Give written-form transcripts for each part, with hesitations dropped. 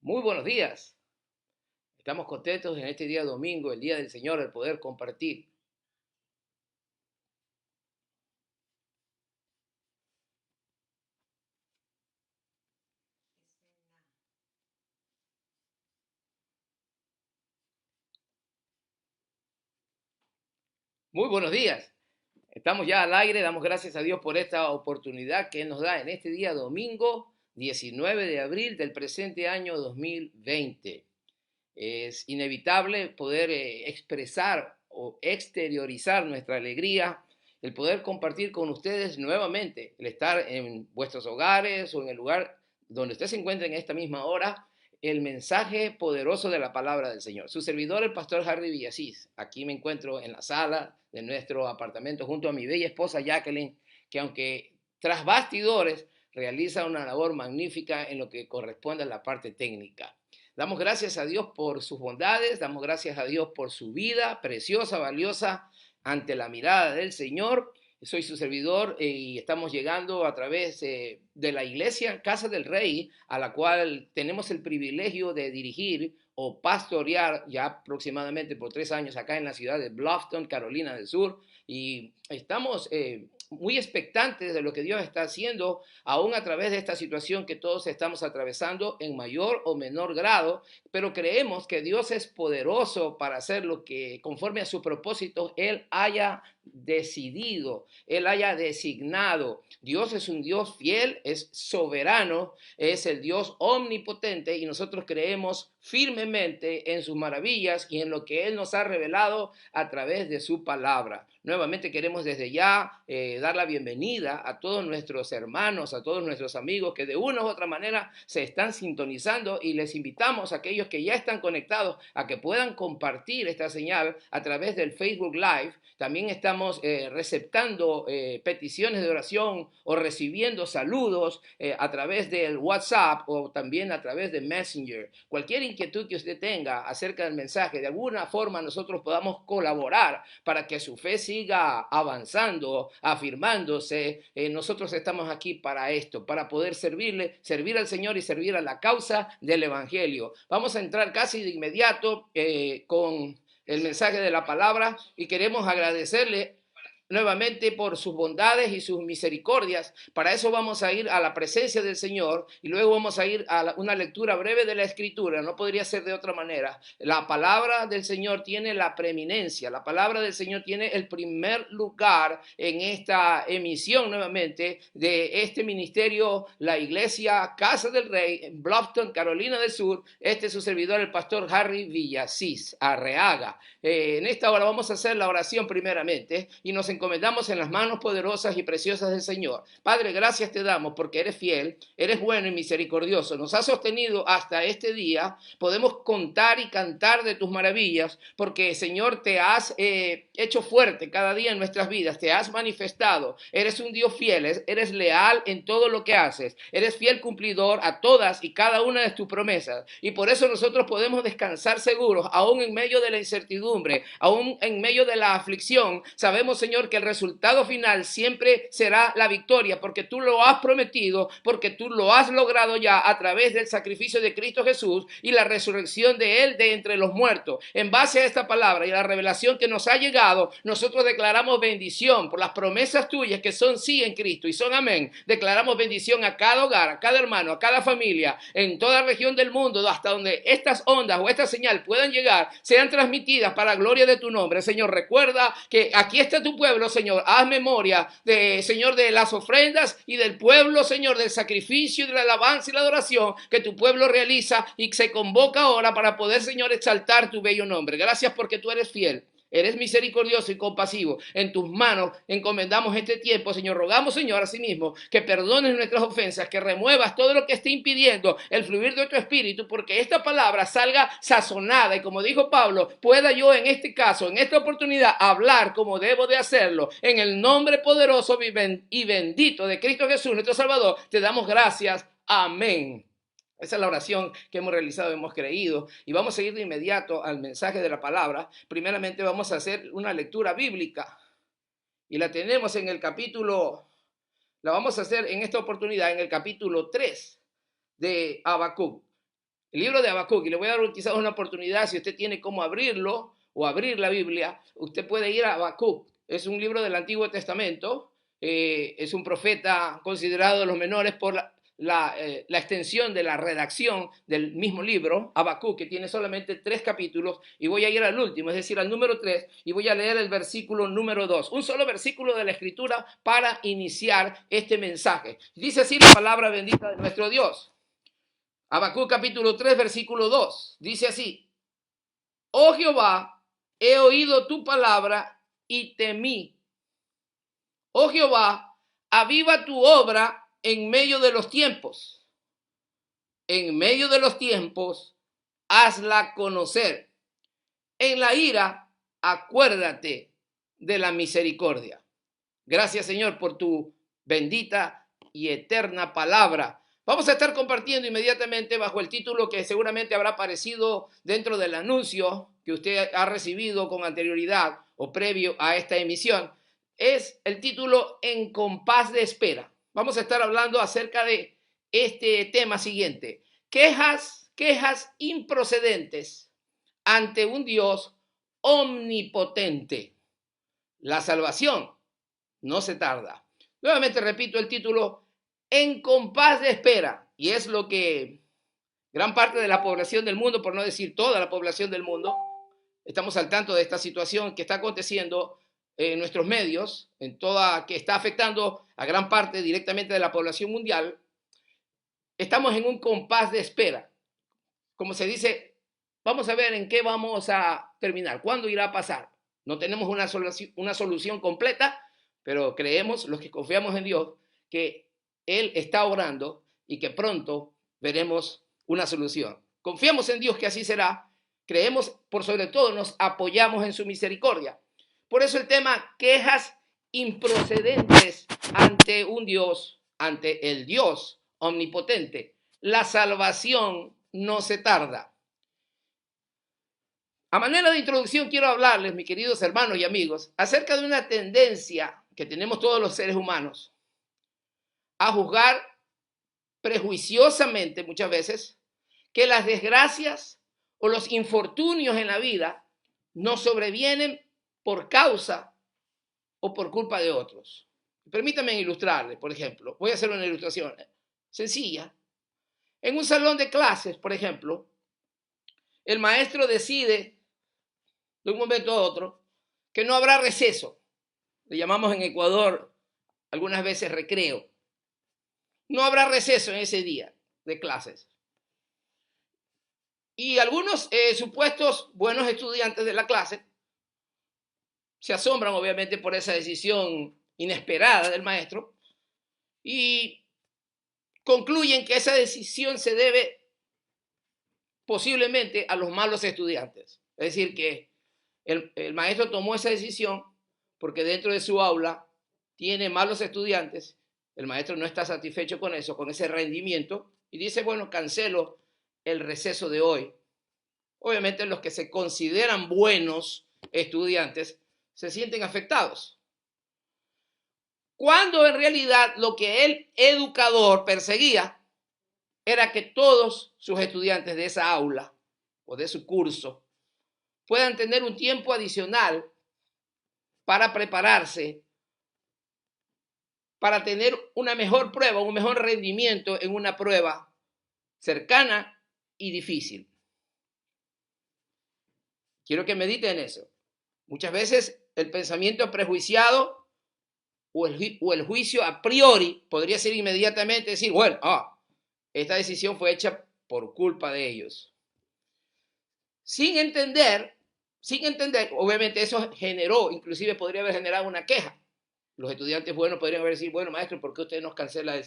Muy buenos días. Estamos contentos en este día domingo, el día del Señor, el poder compartir. Muy buenos días. Estamos ya al aire. Damos gracias a Dios por esta oportunidad que Él nos da en este día domingo 19 de abril del presente año 2020. Es inevitable poder expresar o exteriorizar nuestra alegría, el poder compartir con ustedes nuevamente, el estar en vuestros hogares o en el lugar donde usted se encuentre en esta misma hora, el mensaje poderoso de la palabra del Señor. Su servidor, el pastor Harry Villasís. Aquí me encuentro en la sala de nuestro apartamento junto a mi bella esposa Jacqueline, que aunque tras bastidores realiza una labor magnífica en lo que corresponde a la parte técnica. Damos gracias a Dios por sus bondades, damos gracias a Dios por su vida preciosa, valiosa, ante la mirada del Señor. Soy su servidor y estamos llegando a través de la iglesia Casa del Rey, a la cual tenemos el privilegio de dirigir o pastorear ya aproximadamente por 3 años acá en la ciudad de Bluffton, Carolina del Sur. Y estamos muy expectantes de lo que Dios está haciendo, aún a través de esta situación que todos estamos atravesando en mayor o menor grado, pero creemos que Dios es poderoso para hacer lo que conforme a su propósito Él haya decidido, Él haya designado. Dios es un Dios fiel, es soberano, es el Dios omnipotente y nosotros creemos firmemente en sus maravillas y en lo que Él nos ha revelado a través de su palabra. Nuevamente queremos desde ya dar la bienvenida a todos nuestros hermanos, a todos nuestros amigos que de una u otra manera se están sintonizando y les invitamos a aquellos que ya están conectados a que puedan compartir esta señal a través del Facebook Live. También estamos receptando peticiones de oración o recibiendo saludos a través del WhatsApp o también a través de Messenger. Cualquier inquietud que usted tenga acerca del mensaje, de alguna forma nosotros podamos colaborar para que su fe siga avanzando, afirmándose. Nosotros estamos aquí para esto, para poder servir al Señor y servir a la causa del Evangelio. Vamos a entrar casi de inmediato con el mensaje de la palabra y queremos agradecerle nuevamente por sus bondades y sus misericordias. Para eso vamos a ir a la presencia del Señor y luego vamos a ir a una lectura breve de la Escritura. No podría ser de otra manera. La palabra del Señor tiene la preeminencia. La palabra del Señor tiene el primer lugar en esta emisión nuevamente de este ministerio, la iglesia Casa del Rey en Bluffton, Carolina del Sur. Este es su servidor, el pastor Harry Villasís Arreaga. En esta hora vamos a hacer la oración primeramente y nos encomendamos en las manos poderosas y preciosas del Señor. Padre, gracias te damos porque eres fiel, eres bueno y misericordioso. Nos has sostenido hasta este día. Podemos contar y cantar de tus maravillas porque, Señor, te has hecho fuerte cada día en nuestras vidas. Te has manifestado. Eres un Dios fiel, eres leal en todo lo que haces. Eres fiel cumplidor a todas y cada una de tus promesas. Y por eso nosotros podemos descansar seguros, aún en medio de la incertidumbre, aún en medio de la aflicción. Sabemos, Señor, que el resultado final siempre será la victoria, porque tú lo has prometido, porque tú lo has logrado ya a través del sacrificio de Cristo Jesús y la resurrección de Él de entre los muertos. En base a esta palabra y la revelación que nos ha llegado, nosotros declaramos bendición por las promesas tuyas que son sí en Cristo y son amén. Declaramos bendición a cada hogar, a cada hermano, a cada familia, en toda región del mundo, hasta donde estas ondas o esta señal puedan llegar, sean transmitidas para la gloria de tu nombre. Señor, recuerda que aquí está tu pueblo, Señor. Haz memoria de, Señor, de las ofrendas y del pueblo, Señor, del sacrificio y de la alabanza y la adoración que tu pueblo realiza y se convoca ahora para poder, Señor, exaltar tu bello nombre. Gracias porque tú eres fiel. Eres misericordioso y compasivo. En tus manos encomendamos este tiempo, Señor. Rogamos, Señor, asimismo, que perdones nuestras ofensas, que remuevas todo lo que esté impidiendo el fluir de tu espíritu, porque esta palabra salga sazonada y, como dijo Pablo, pueda yo en este caso, en esta oportunidad, hablar como debo de hacerlo. En el nombre poderoso y bendito de Cristo Jesús, nuestro Salvador, te damos gracias. Amén. Esa es la oración que hemos realizado, hemos creído. Y vamos a ir de inmediato al mensaje de la palabra. Primeramente vamos a hacer una lectura bíblica. Y la tenemos en el capítulo, la vamos a hacer en esta oportunidad en el capítulo 3 de Habacuc. El libro de Habacuc, y le voy a dar quizás una oportunidad, si usted tiene cómo abrirlo o abrir la Biblia, usted puede ir a Habacuc. Es un libro del Antiguo Testamento, es un profeta considerado de los menores por la extensión de la redacción del mismo libro, Habacuc, que tiene solamente 3 capítulos, y voy a ir al último, es decir, al número 3, y voy a leer el versículo número 2, un solo versículo de la Escritura para iniciar este mensaje. Dice así la palabra bendita de nuestro Dios. Habacuc capítulo 3, versículo 2, dice así: Oh Jehová, he oído tu palabra y temí. Oh Jehová, aviva tu obra en medio de los tiempos. En medio de los tiempos, hazla conocer. En la ira, acuérdate de la misericordia. Gracias, Señor, por tu bendita y eterna palabra. Vamos a estar compartiendo inmediatamente bajo el título que seguramente habrá aparecido dentro del anuncio que usted ha recibido con anterioridad o previo a esta emisión. Es el título En compás de espera. Vamos a estar hablando acerca de este tema siguiente: quejas improcedentes ante un Dios omnipotente. La salvación no se tarda. Nuevamente repito el título: En compás de espera. Y es lo que gran parte de la población del mundo, por no decir toda la población del mundo, estamos al tanto de esta situación que está aconteciendo en nuestros medios, que está afectando a gran parte directamente de la población mundial. Estamos en un compás de espera. Como se dice, vamos a ver en qué vamos a terminar, cuándo irá a pasar. No tenemos una solución completa, pero creemos, los que confiamos en Dios, que Él está obrando y que pronto veremos una solución. Confiamos en Dios que así será. Creemos, por sobre todo, nos apoyamos en su misericordia. Por eso el tema: quejas improcedentes ante un Dios, ante el Dios omnipotente. La salvación no se tarda. A manera de introducción quiero hablarles, mis queridos hermanos y amigos, acerca de una tendencia que tenemos todos los seres humanos a juzgar prejuiciosamente muchas veces que las desgracias o los infortunios en la vida nos sobrevienen por causa o por culpa de otros. Permítanme ilustrarles, por ejemplo, voy a hacer una ilustración sencilla. En un salón de clases, por ejemplo, el maestro decide de un momento a otro que no habrá receso. Le llamamos en Ecuador algunas veces recreo. No habrá receso en ese día de clases. Y algunos supuestos buenos estudiantes de la clase se asombran obviamente por esa decisión inesperada del maestro y concluyen que esa decisión se debe posiblemente a los malos estudiantes. Es decir, que el maestro tomó esa decisión porque dentro de su aula tiene malos estudiantes. El maestro no está satisfecho con eso, con ese rendimiento, y dice: bueno, cancelo el receso de hoy. Obviamente los que se consideran buenos estudiantes se sienten afectados, cuando en realidad lo que el educador perseguía era que todos sus estudiantes de esa aula o de su curso puedan tener un tiempo adicional para prepararse, para tener una mejor prueba, un mejor rendimiento en una prueba cercana y difícil. Quiero que mediten eso. Muchas veces el pensamiento prejuiciado o el juicio a priori podría ser inmediatamente decir: bueno, esta decisión fue hecha por culpa de ellos. Sin entender, obviamente eso generó, inclusive podría haber generado una queja. Los estudiantes buenos podrían haber dicho: bueno, maestro, ¿por qué usted nos cancela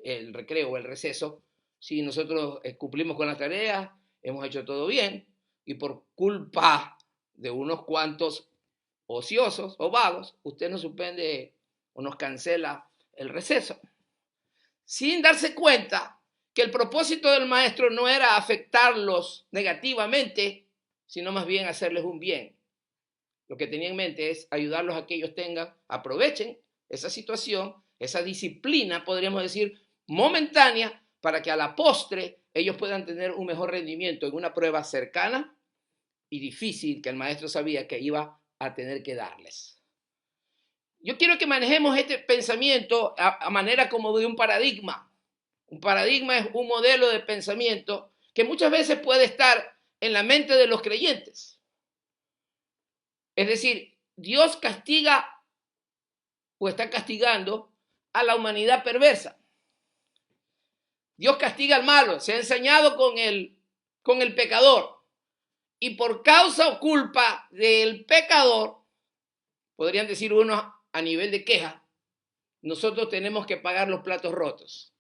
el recreo o el receso si nosotros cumplimos con las tareas, hemos hecho todo bien, y por culpa de unos cuantos ociosos o vagos, usted nos suspende o nos cancela el receso? Sin darse cuenta que el propósito del maestro no era afectarlos negativamente, sino más bien hacerles un bien. Lo que tenía en mente es ayudarlos a que ellos aprovechen esa situación, esa disciplina, podríamos decir, momentánea, para que a la postre ellos puedan tener un mejor rendimiento en una prueba cercana y difícil que el maestro sabía que iba a tener que darles. Yo quiero que manejemos este pensamiento a manera como de un paradigma. Un paradigma es un modelo de pensamiento que muchas veces puede estar en la mente de los creyentes. Es decir, Dios castiga o está castigando a la humanidad perversa. Dios castiga al malo, se ha ensañado con el pecador. Y por causa o culpa del pecador, podrían decir unos a nivel de queja, nosotros tenemos que pagar los platos rotos.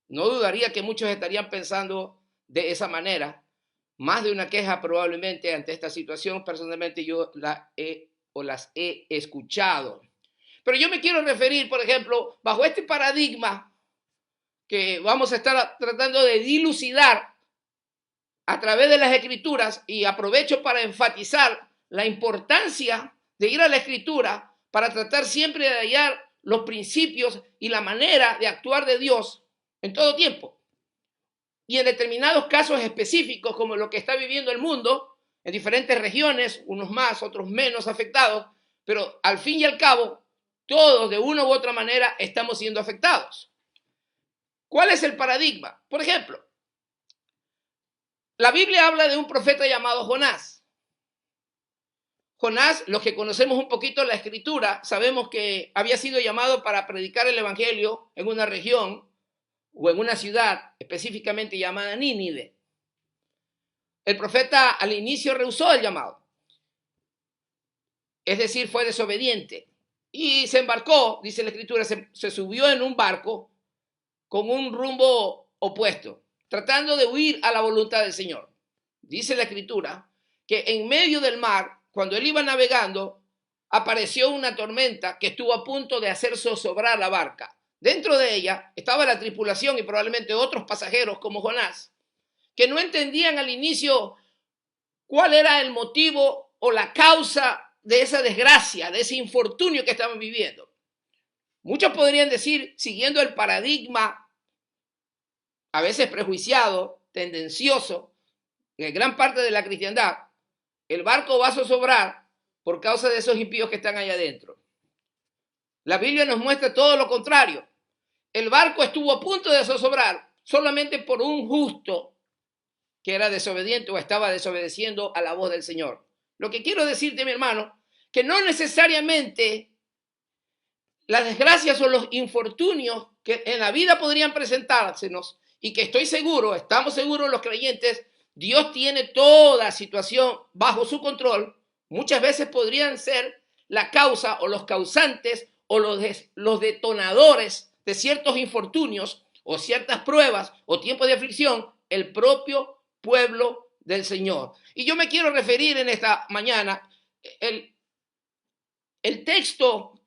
No dudaría que muchos estarían pensando de esa manera. Más de una queja probablemente ante esta situación. Personalmente yo las he escuchado. Pero yo me quiero referir, por ejemplo, bajo este paradigma que vamos a estar tratando de dilucidar a través de las escrituras, y aprovecho para enfatizar la importancia de ir a la escritura para tratar siempre de hallar los principios y la manera de actuar de Dios en todo tiempo. Y en determinados casos específicos, como lo que está viviendo el mundo, en diferentes regiones, unos más, otros menos afectados, pero al fin y al cabo, todos de una u otra manera estamos siendo afectados. ¿Cuál es el paradigma? Por ejemplo, la Biblia habla de un profeta llamado Jonás. Jonás, los que conocemos un poquito la escritura, sabemos que había sido llamado para predicar el evangelio en una región o en una ciudad específicamente llamada Nínive. El profeta al inicio rehusó el llamado, es decir, fue desobediente y se embarcó, dice la escritura, se subió en un barco con un rumbo opuesto, tratando de huir a la voluntad del Señor. Dice la escritura que en medio del mar, cuando él iba navegando, apareció una tormenta que estuvo a punto de hacer zozobrar la barca. Dentro de ella estaba la tripulación y probablemente otros pasajeros como Jonás, que no entendían al inicio cuál era el motivo o la causa de esa desgracia, de ese infortunio que estaban viviendo. Muchos podrían decir, siguiendo el paradigma a veces prejuiciado, tendencioso, en gran parte de la cristiandad, el barco va a zozobrar por causa de esos impíos que están allá adentro. La Biblia nos muestra todo lo contrario. El barco estuvo a punto de zozobrar solamente por un justo que era desobediente o estaba desobedeciendo a la voz del Señor. Lo que quiero decirte, mi hermano, que no necesariamente las desgracias o los infortunios que en la vida podrían presentársenos, y que estoy seguro, estamos seguros los creyentes, Dios tiene toda situación bajo su control, muchas veces podrían ser la causa o los causantes o los detonadores de ciertos infortunios o ciertas pruebas o tiempos de aflicción, el propio pueblo del Señor. Y yo me quiero referir en esta mañana, el texto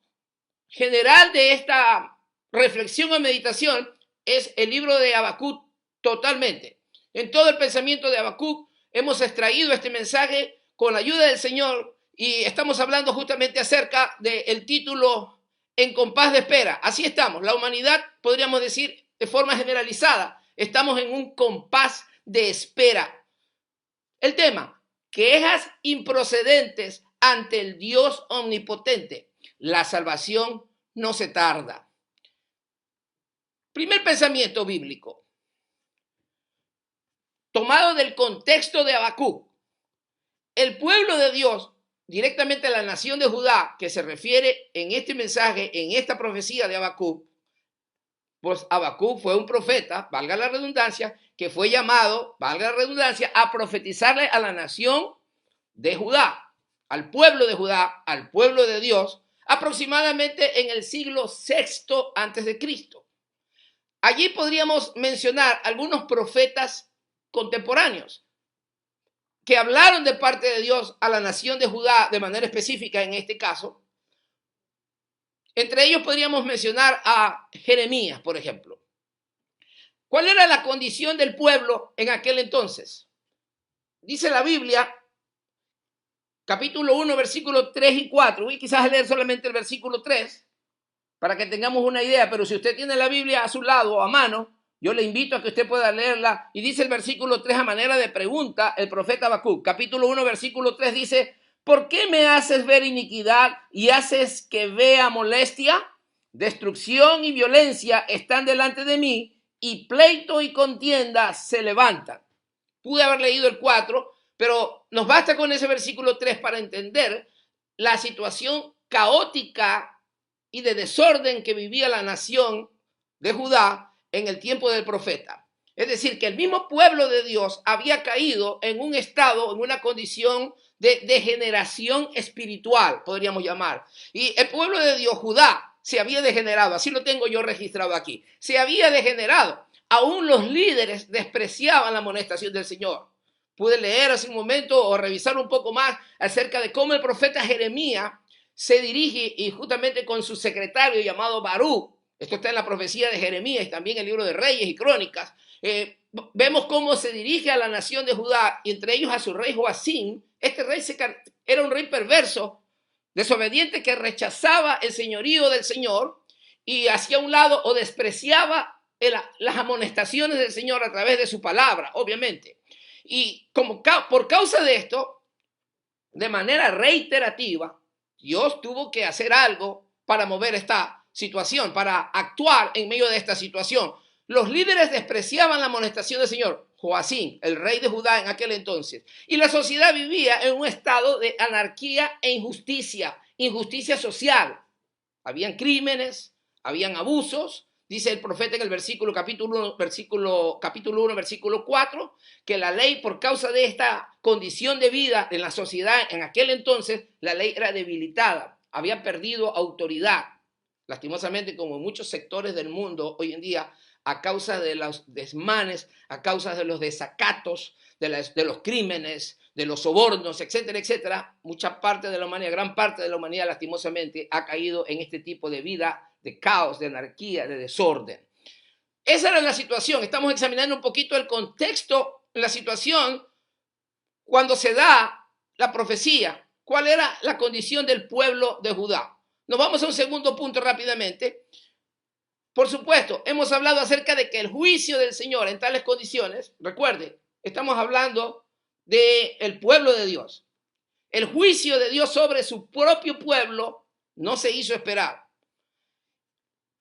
general de esta reflexión o meditación es el libro de Habacuc totalmente. En todo el pensamiento de Habacuc hemos extraído este mensaje con la ayuda del Señor y estamos hablando justamente acerca del título En compás de espera. Así estamos, la humanidad, podríamos decir de forma generalizada, estamos en un compás de espera. El tema, quejas improcedentes ante el Dios omnipotente. La salvación no se tarda. Primer pensamiento bíblico, tomado del contexto de Habacuc. El pueblo de Dios, directamente a la nación de Judá, que se refiere en este mensaje, en esta profecía de Habacuc, pues Habacuc fue un profeta, valga la redundancia, que fue llamado, valga la redundancia, a profetizarle a la nación de Judá, al pueblo de Judá, al pueblo de Dios, aproximadamente en el siglo VI antes de Cristo. Allí podríamos mencionar algunos profetas contemporáneos que hablaron de parte de Dios a la nación de Judá de manera específica en este caso. Entre ellos podríamos mencionar a Jeremías, por ejemplo. ¿Cuál era la condición del pueblo en aquel entonces? Dice la Biblia, capítulo 1, versículos 3 y 4. Voy quizás a leer solamente el versículo 3 para que tengamos una idea, pero si usted tiene la Biblia a su lado o a mano, Yo le invito a que usted pueda leerla. Y dice el versículo 3 a manera de pregunta, el profeta Habacuc, capítulo 1, versículo 3 dice: ¿por qué me haces ver iniquidad y haces que vea molestia? Destrucción y violencia están delante de mí, y pleito y contienda se levantan. Pude haber leído el 4, pero nos basta con ese versículo 3 para entender la situación caótica y de desorden que vivía la nación de Judá en el tiempo del profeta. Es decir, que el mismo pueblo de Dios había caído en un estado, en una condición de degeneración espiritual, podríamos llamar. Y el pueblo de Dios, Judá, se había degenerado, así lo tengo yo registrado aquí, se había degenerado. Aún los líderes despreciaban la amonestación del Señor. Pude leer hace un momento o revisar un poco más acerca de cómo el profeta Jeremías se dirige, y justamente con su secretario llamado Baruch, esto está en la profecía de Jeremías y también en el libro de Reyes y Crónicas, vemos cómo se dirige a la nación de Judá, y entre ellos a su rey Joacim. Este rey era un rey perverso, desobediente, que rechazaba el señorío del Señor y hacía un lado o despreciaba las amonestaciones del Señor a través de su palabra, obviamente. Y por causa de esto, de manera reiterativa, Dios tuvo que hacer algo para mover esta situación, para actuar en medio de esta situación. Los líderes despreciaban la amonestación del Señor, Joacim, el rey de Judá en aquel entonces, y la sociedad vivía en un estado de anarquía e injusticia social. Habían crímenes, habían abusos. Dice el profeta en el versículo capítulo 1, versículo 4, que la ley, por causa de esta condición de vida en la sociedad en aquel entonces, la ley era debilitada, había perdido autoridad. Lastimosamente, como en muchos sectores del mundo hoy en día, a causa de los desmanes, a causa de los desacatos, de los crímenes, de los sobornos, etcétera, etcétera, mucha parte de la humanidad, gran parte de la humanidad, lastimosamente, ha caído en este tipo de vida de caos, de anarquía, de desorden. Esa era la situación. Estamos examinando un poquito el contexto, la situación cuando se da la profecía. ¿Cuál era la condición del pueblo de Judá? Nos vamos a un segundo punto rápidamente. Por supuesto, hemos hablado acerca de que el juicio del Señor en tales condiciones, recuerde, estamos hablando del pueblo de Dios. El juicio de Dios sobre su propio pueblo no se hizo esperar.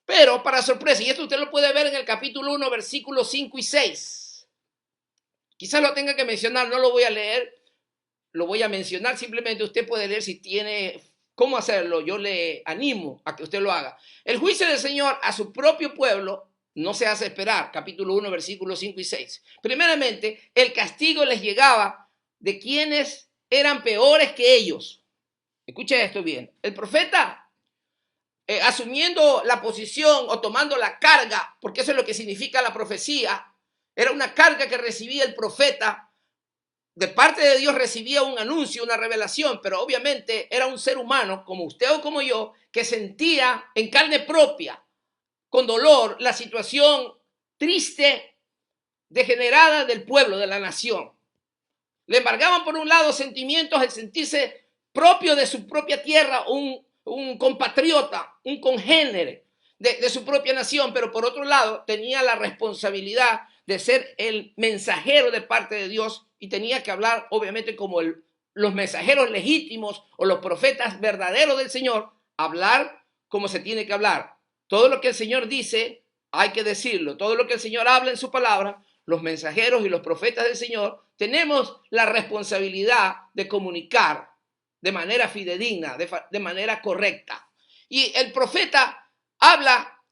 Pero, para sorpresa, y esto usted lo puede ver en el capítulo 1, versículos 5 y 6. Quizás lo tenga que mencionar, no lo voy a leer, lo voy a mencionar, simplemente usted puede leer si tiene cómo hacerlo. Yo le animo a que usted lo haga. El juicio del Señor a su propio pueblo no se hace esperar. Capítulo 1, versículos 5 y 6. Primeramente, el castigo les llegaba de quienes eran peores que ellos. Escuche esto bien. El profeta, asumiendo la posición o tomando la carga, porque eso es lo que significa la profecía, era una carga que recibía el profeta. De parte de Dios recibía un anuncio, una revelación, pero obviamente era un ser humano, como usted o como yo, que sentía en carne propia, con dolor, la situación triste, degenerada del pueblo, de la nación. Le embargaban por un lado sentimientos, el sentirse propio de su propia tierra, un compatriota, un congénere de su propia nación, pero por otro lado tenía la responsabilidad de ser el mensajero de parte de Dios, y tenía que hablar obviamente como los mensajeros legítimos o los profetas verdaderos del Señor, hablar como se tiene que hablar. Todo lo que el Señor dice hay que decirlo, todo lo que el Señor habla en su palabra, los mensajeros y los profetas del Señor tenemos la responsabilidad de comunicar de manera fidedigna, de manera correcta. Y el profeta habla,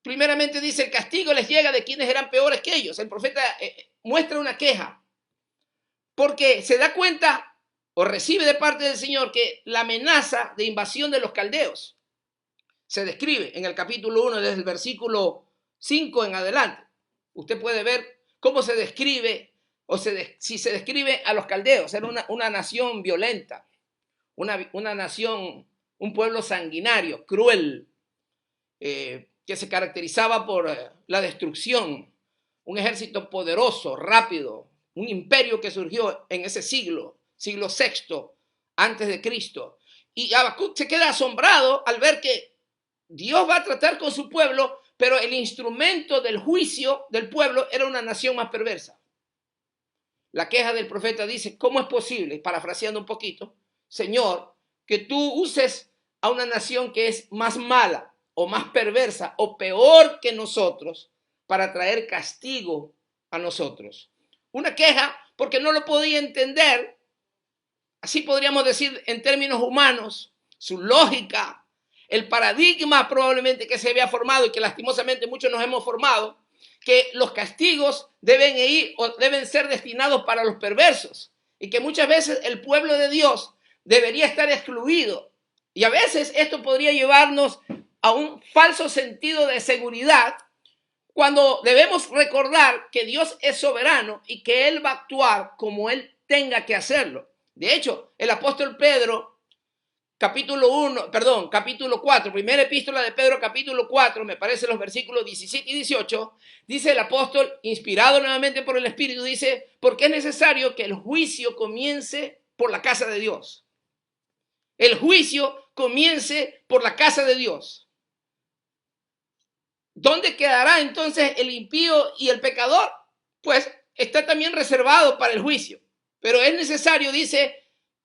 primeramente dice, el castigo les llega de quienes eran peores que ellos. El profeta muestra una queja, porque se da cuenta o recibe de parte del Señor que la amenaza de invasión de los caldeos se describe en el capítulo 1 desde el versículo 5 en adelante. Usted puede ver cómo se describe, si se describe a los caldeos. Era una nación violenta, una nación, un pueblo sanguinario, cruel, que se caracterizaba por la destrucción, un ejército poderoso, rápido, un imperio que surgió en ese siglo VI antes de Cristo. Y Habacuc se queda asombrado al ver que Dios va a tratar con su pueblo, pero el instrumento del juicio del pueblo era una nación más perversa. La queja del profeta dice, ¿cómo es posible, parafraseando un poquito, Señor, que tú uses a una nación que es más mala o más perversa o peor que nosotros para traer castigo a nosotros? Una queja porque no lo podía entender, así podríamos decir en términos humanos, su lógica, el paradigma probablemente que se había formado y que lastimosamente muchos nos hemos formado, que los castigos deben ir o deben ser destinados para los perversos y que muchas veces el pueblo de Dios debería estar excluido. Y a veces esto podría llevarnos a un falso sentido de seguridad cuando debemos recordar que Dios es soberano y que Él va a actuar como Él tenga que hacerlo. De hecho, el apóstol Pedro, capítulo 4, primera epístola de Pedro, capítulo 4, me parece los versículos 17 y 18, dice el apóstol, inspirado nuevamente por el Espíritu, dice, porque es necesario que el juicio comience por la casa de Dios. El juicio comience por la casa de Dios. ¿Dónde quedará entonces el impío y el pecador? Pues está también reservado para el juicio. Pero es necesario, dice,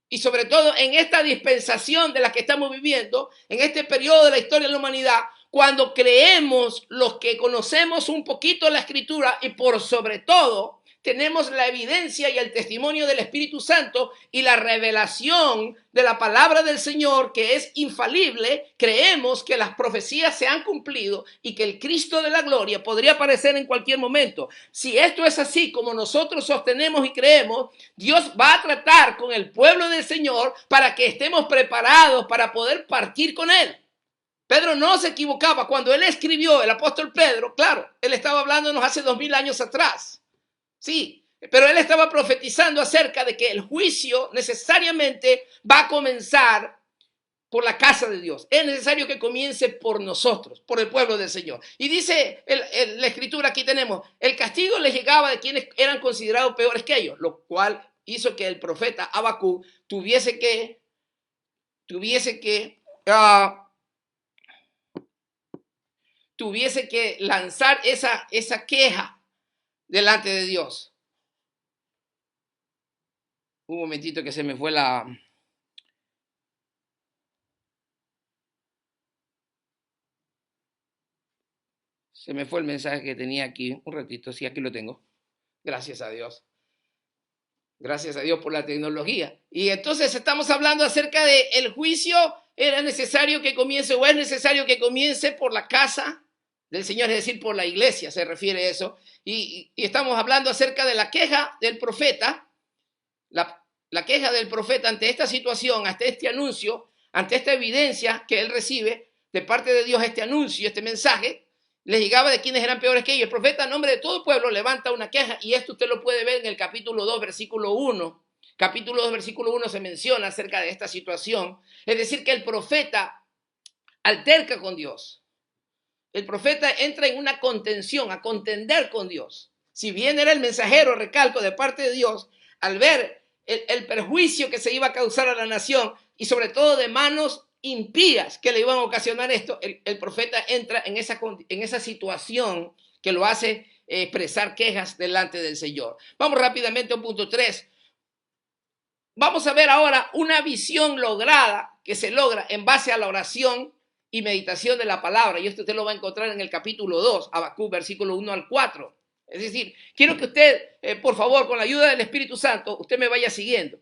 y sobre todo en esta dispensación de la que estamos viviendo, en este periodo de la historia de la humanidad, cuando creemos los que conocemos un poquito la Escritura y por sobre todo tenemos la evidencia y el testimonio del Espíritu Santo y la revelación de la palabra del Señor, que es infalible, creemos que las profecías se han cumplido y que el Cristo de la gloria podría aparecer en cualquier momento. Si esto es así como nosotros sostenemos y creemos, Dios va a tratar con el pueblo del Señor para que estemos preparados para poder partir con Él. Pedro no se equivocaba. Cuando él escribió, el apóstol Pedro, claro, él estaba hablándonos hace 2000 años atrás. Sí, pero él estaba profetizando acerca de que el juicio necesariamente va a comenzar por la casa de Dios. Es necesario que comience por nosotros, por el pueblo del Señor. Y dice la Escritura, aquí tenemos, el castigo les llegaba de quienes eran considerados peores que ellos, lo cual hizo que el profeta Habacuc tuviese que lanzar esa queja delante de Dios. Un momentito que se me fue el mensaje que tenía aquí. Un ratito, sí, aquí lo tengo. Gracias a Dios. Gracias a Dios por la tecnología. Y entonces estamos hablando acerca de el juicio. Era necesario que comience o es necesario que comience por la casa del Señor, es decir, por la iglesia, se refiere a eso. Y estamos hablando acerca de la queja del profeta, la queja del profeta ante esta situación, ante este anuncio, ante esta evidencia que él recibe de parte de Dios, este anuncio, este mensaje, les llegaba de quienes eran peores que ellos. El profeta, en nombre de todo el pueblo, levanta una queja, y esto usted lo puede ver en el capítulo 2, versículo 1. Capítulo 2, versículo 1 se menciona acerca de esta situación. Es decir, que el profeta alterca con Dios. El profeta entra en una contención, a contender con Dios. Si bien era el mensajero, recalco, de parte de Dios, al ver el perjuicio que se iba a causar a la nación y sobre todo de manos impías que le iban a ocasionar esto, el profeta entra en esa situación que lo hace expresar quejas delante del Señor. Vamos rápidamente a un punto 3. Vamos a ver ahora una visión lograda que se logra en base a la oración y meditación de la palabra. Y esto usted lo va a encontrar en el capítulo 2, Habacuc, versículo 1 al 4. Es decir, quiero que usted, por favor, con la ayuda del Espíritu Santo, usted me vaya siguiendo.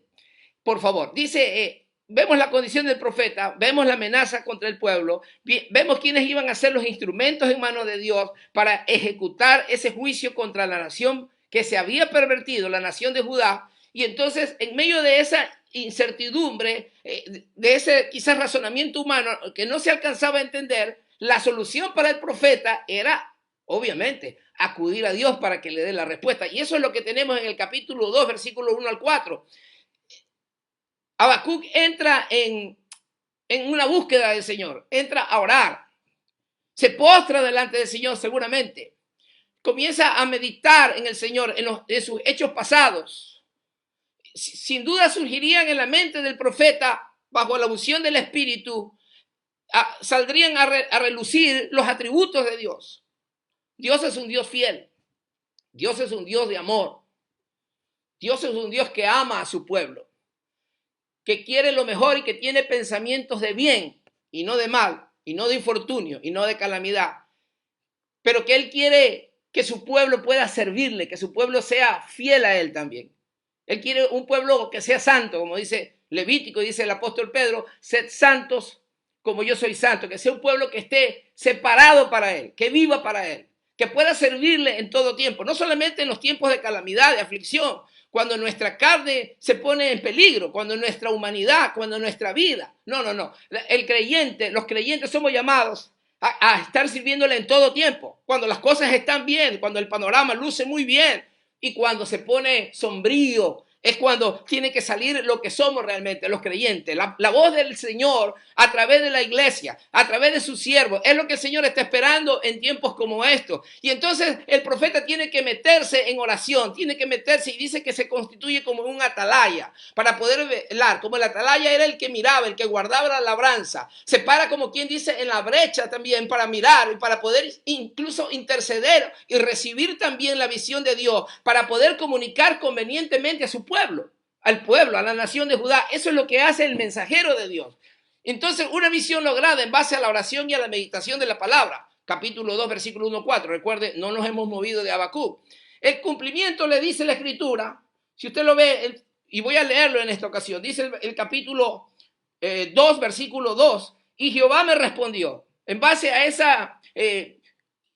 Por favor, dice, vemos la condición del profeta, vemos la amenaza contra el pueblo, vemos quiénes iban a ser los instrumentos en manos de Dios para ejecutar ese juicio contra la nación que se había pervertido, la nación de Judá. Y entonces, en medio de esa incertidumbre, de ese quizás razonamiento humano que no se alcanzaba a entender, la solución para el profeta era, obviamente, acudir a Dios para que le dé la respuesta. Y eso es lo que tenemos en el capítulo 2, versículo 1 al 4. Habacuc entra en una búsqueda del Señor, entra a orar, se postra delante del Señor seguramente, comienza a meditar en el Señor, en sus hechos pasados. Sin duda surgirían en la mente del profeta, bajo la unción del Espíritu, saldrían a relucir los atributos de Dios. Dios es un Dios fiel. Dios es un Dios de amor. Dios es un Dios que ama a su pueblo, que quiere lo mejor y que tiene pensamientos de bien y no de mal, y no de infortunio y no de calamidad, pero que Él quiere que su pueblo pueda servirle, que su pueblo sea fiel a Él también. Él quiere un pueblo que sea santo, como dice Levítico, dice el apóstol Pedro, sed santos como yo soy santo, que sea un pueblo que esté separado para Él, que viva para Él, que pueda servirle en todo tiempo, no solamente en los tiempos de calamidad, de aflicción, cuando nuestra carne se pone en peligro, cuando nuestra humanidad, cuando nuestra vida. No, no, no. El creyente, los creyentes somos llamados a estar sirviéndole en todo tiempo, cuando las cosas están bien, cuando el panorama luce muy bien y cuando se pone sombrío. Es cuando tiene que salir lo que somos realmente, los creyentes. La voz del Señor a través de la iglesia, a través de sus siervos. Es lo que el Señor está esperando en tiempos como estos. Y entonces el profeta tiene que meterse en oración, tiene que meterse y dice que se constituye como un atalaya para poder velar. Como el atalaya era el que miraba, el que guardaba la labranza. Se para como quien dice en la brecha también para mirar y para poder incluso interceder y recibir también la visión de Dios, para poder comunicar convenientemente a su pueblo, a la nación de Judá. Eso es lo que hace el mensajero de Dios. Entonces, una visión lograda en base a la oración y a la meditación de la palabra. Capítulo 2, versículo 1-4. Recuerde, no nos hemos movido de Habacuc. El cumplimiento le dice la escritura, si usted lo ve, y voy a leerlo en esta ocasión, dice el capítulo 2, versículo 2, y Jehová me respondió. En base a esa,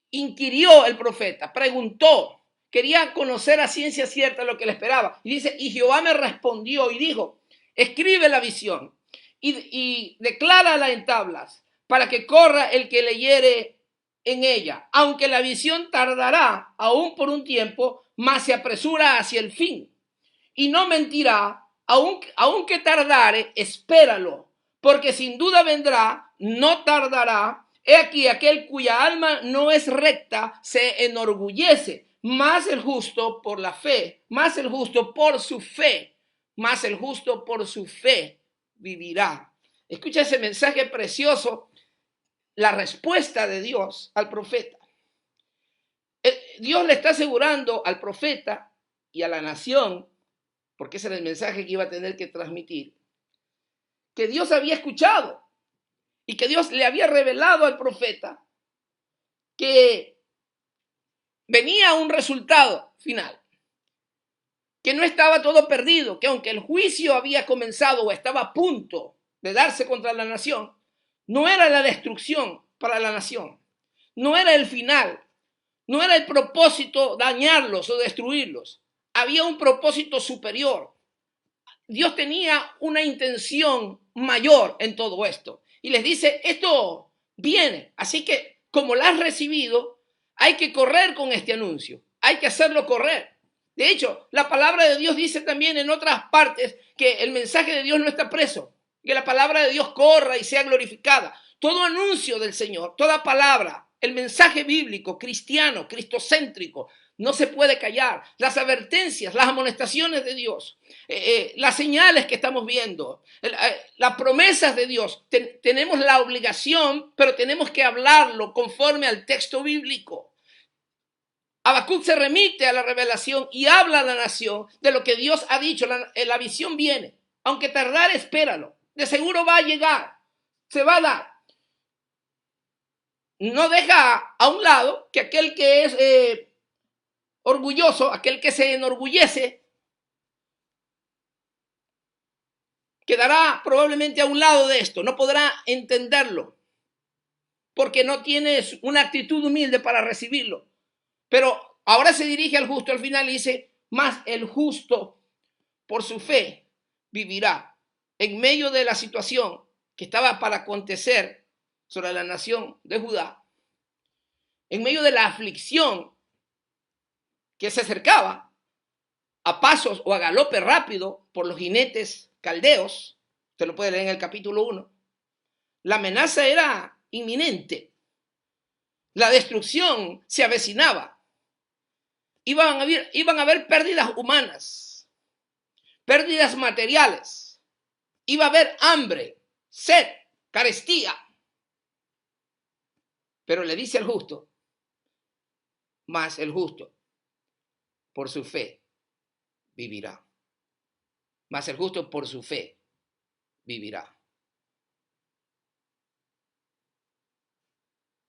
inquirió el profeta, preguntó, quería conocer a ciencia cierta lo que le esperaba. Y dice, y Jehová me respondió y dijo, escribe la visión y declárala en tablas para que corra el que leyere en ella. Aunque la visión tardará aún por un tiempo, mas se apresura hacia el fin. Y no mentirá, aunque tardare, espéralo, porque sin duda vendrá, no tardará. He aquí, aquel cuya alma no es recta se enorgullece, más el justo por la fe, más el justo por su fe, más el justo por su fe vivirá. Escucha ese mensaje precioso, la respuesta de Dios al profeta. Dios le está asegurando al profeta y a la nación, porque ese era el mensaje que iba a tener que transmitir, que Dios había escuchado y que Dios le había revelado al profeta que venía un resultado final, que no estaba todo perdido, que aunque el juicio había comenzado o estaba a punto de darse contra la nación, no era la destrucción para la nación, no era el final, no era el propósito dañarlos o destruirlos, había un propósito superior. Dios tenía una intención mayor en todo esto. Y les dice, esto viene. Así que como la has recibido, hay que correr con este anuncio. Hay que hacerlo correr. De hecho, la palabra de Dios dice también en otras partes que el mensaje de Dios no está preso. Que la palabra de Dios corra y sea glorificada. Todo anuncio del Señor, toda palabra, el mensaje bíblico, cristiano, cristocéntrico, no se puede callar. Las advertencias, las amonestaciones de Dios, las señales que estamos viendo, las promesas de Dios. Tenemos la obligación, pero tenemos que hablarlo conforme al texto bíblico. Habacuc se remite a la revelación y habla a la nación de lo que Dios ha dicho. La visión viene. Aunque tardar, espéralo. De seguro va a llegar. Se va a dar. No deja a un lado que aquel que es orgulloso, aquel que se enorgullece, quedará probablemente a un lado de esto, no podrá entenderlo, porque no tienes una actitud humilde para recibirlo. Pero ahora se dirige al justo al final y dice, más el justo por su fe vivirá. En medio de la situación que estaba para acontecer sobre la nación de Judá, en medio de la aflicción que se acercaba a pasos o a galope rápido por los jinetes caldeos, usted lo puede leer en el capítulo 1, la amenaza era inminente, la destrucción se avecinaba, iban a haber pérdidas humanas, pérdidas materiales, iba a haber hambre, sed, carestía. Pero le dice al justo, mas el justo por su fe vivirá. Mas el justo por su fe vivirá.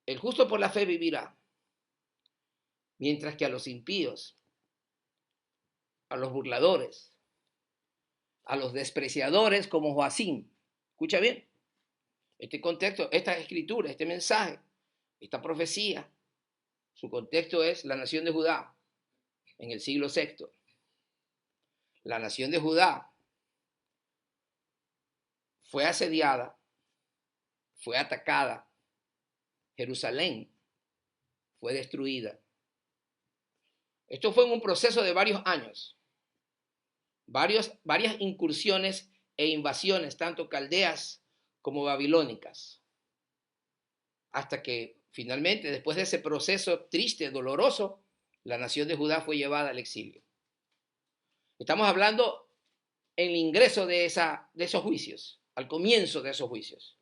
El justo por la fe vivirá, mientras que a los impíos, a los burladores, a los despreciadores como Joacim, escucha bien, este contexto, esta escritura, este mensaje, esta profecía, su contexto es la nación de Judá en el siglo VI. La nación de Judá fue asediada, fue atacada, Jerusalén fue destruida. Esto fue en un proceso de varios años, varias incursiones e invasiones, tanto caldeas como babilónicas, hasta que finalmente, después de ese proceso triste, doloroso, la nación de Judá fue llevada al exilio. Estamos hablando en el ingreso de esos juicios, al comienzo de esos juicios.